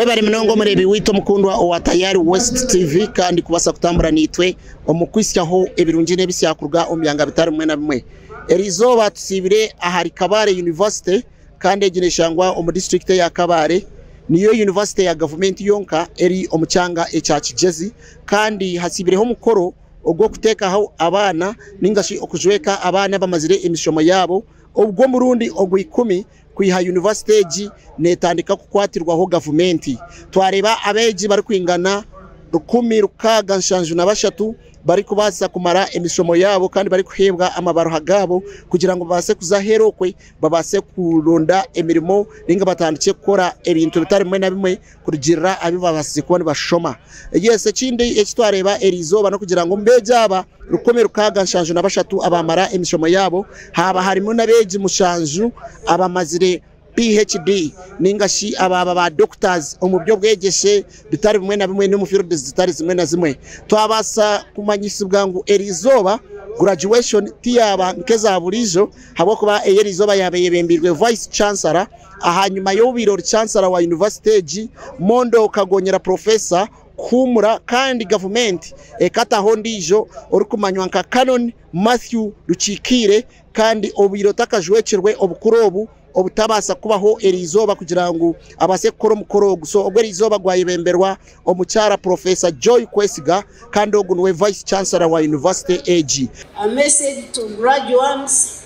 Webari mnongo murebi wito mukundwa wa Tayari West TV kandi kubasa kutambura nitwe omukwisyaho ebirungi nebisyakurga omyanga bitari mwe na bimwe. Erizoba tusibire ahari Kabare University kandi egineshangwa omu district ya Kabare niyo university ya government yonka eri omuchanga echa Kigezi kandi hasibireho mukoro ogwo kutekaho abana ningashi okujweka abana bamazire emishomo yabo ubwo murundi ogwo 10 kwiha university egi netandika kukwatirwaho government twareba abeji bari kwingana 10 rukaga nshanju na bashatu bari kubasa kumara emishomo yabo kandi bari kuhebwa amabaruha gabo kugira ngo base kuzaherokwe babase kuronda emirimo ninga batandike gukora ebintu bitari mwe na bimwe kurugirira abibabase kubona bashoma yese kindi ekitwareba Erizoba no kugira ngo mbejaba rukomera rukaga nshanju na bashatu abamara emishomo yabo haba harimo nabeji mushanju abamazire PhD ningashi ababa ba doctors omubyo bwegeshe bitari bimwe na bimwe no mu field zitari zimwe na zimwe twabasa kumanyisibwa ngo Erizoba graduation tiyaba nkeza burijo habo kuba Erizoba yabeye bembirwe vice chancellor ahanyuma yo birori chancellor wa university Mondo kagonyera professor kumura kandi government ekata hondijo orukumanywa nka Canon Matthew Ruchikire kandi obiro takajwecerwe obukurobu obutabasa kubaho Erizoba kugira ngo abase koro mukoro guso obwo Erizoba gwayebemberwa omucyara Professor Joy Kwesiga kandi ogunwe Vice Chancellor wa University AG. A message to graduates: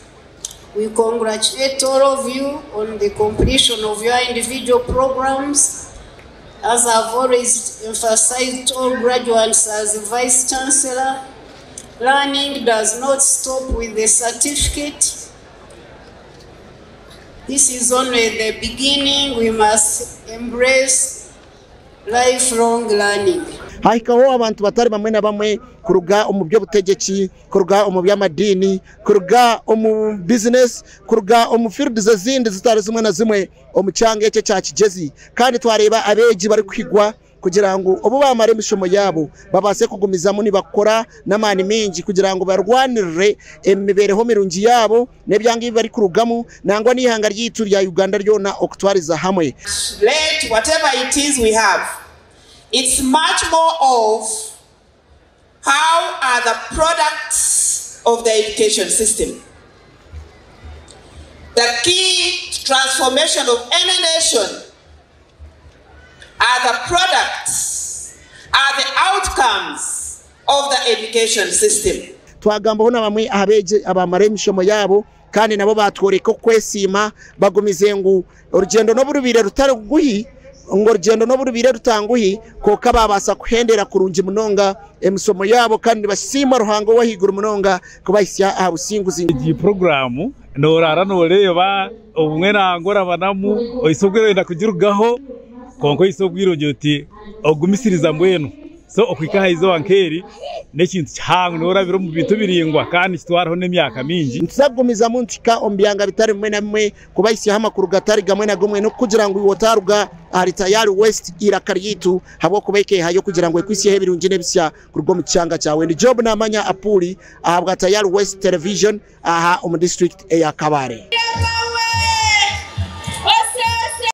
we congratulate all of you on the completion of your individual programs. As I've always emphasized to all graduates as a Vice Chancellor, learning does not stop with the certificate. This is only the beginning. We must embrace lifelong learning. Haikaho abantu batari bamwe na bamwe kuruga omubyo butegeki kuruga omubyo amadini kuruga omu business kuruga omu field zazindi zitari zimwe na zimwe omucyange cye cya Kigezi kandi twareba abeji bari kwigwa kugira ngo obo bamare mishomo yabo babase kugumiza muni bakora namani mingi kugira ngo barwanire emibereho mirungi yabo nebyangi bari kurugamo nangwa nihanga ryitu rya Uganda ryona oktwariza hamwe. Let whatever it is we have, it's much more of how are the products of the education system. The key transformation of any nation are the products, are the outcomes of the education system. Twagamba hona bamwe abeje abamare mishomo yabo kandi nabo batworeka kwesima bagumize ngo urugendo no burubire rutari guhi ngo urugendo no burubire rutanguhi ko kababasa kuhendera kurunji munonga emisomo yabo kandi basima ruhango wahigura munonga kubayisya abusinguzi iyi program norara noreba ubumwe nangora banamu oyisogwero enda kugirugaho konko isogwiro joti ogumisiriza mbwenu so okwikaha izo wankeri nekintu cyangu norabiro mu bintu biringwa kandi kitwaraho nemyaka mingi ntuzagumiza muntika ombyanga bitari mwe na mwe kubayisi hamakuru gatari gamwe na gomwe no kugira ngo iwotaruga ari Tayari West irakariyitu habo kubeke hayo kugira ngo ekwisi hebirungi nebisya kurwo mu cyanga cyawe ndi job namanya apuri ahabwa Tayari West television aha omu district ya Kabare.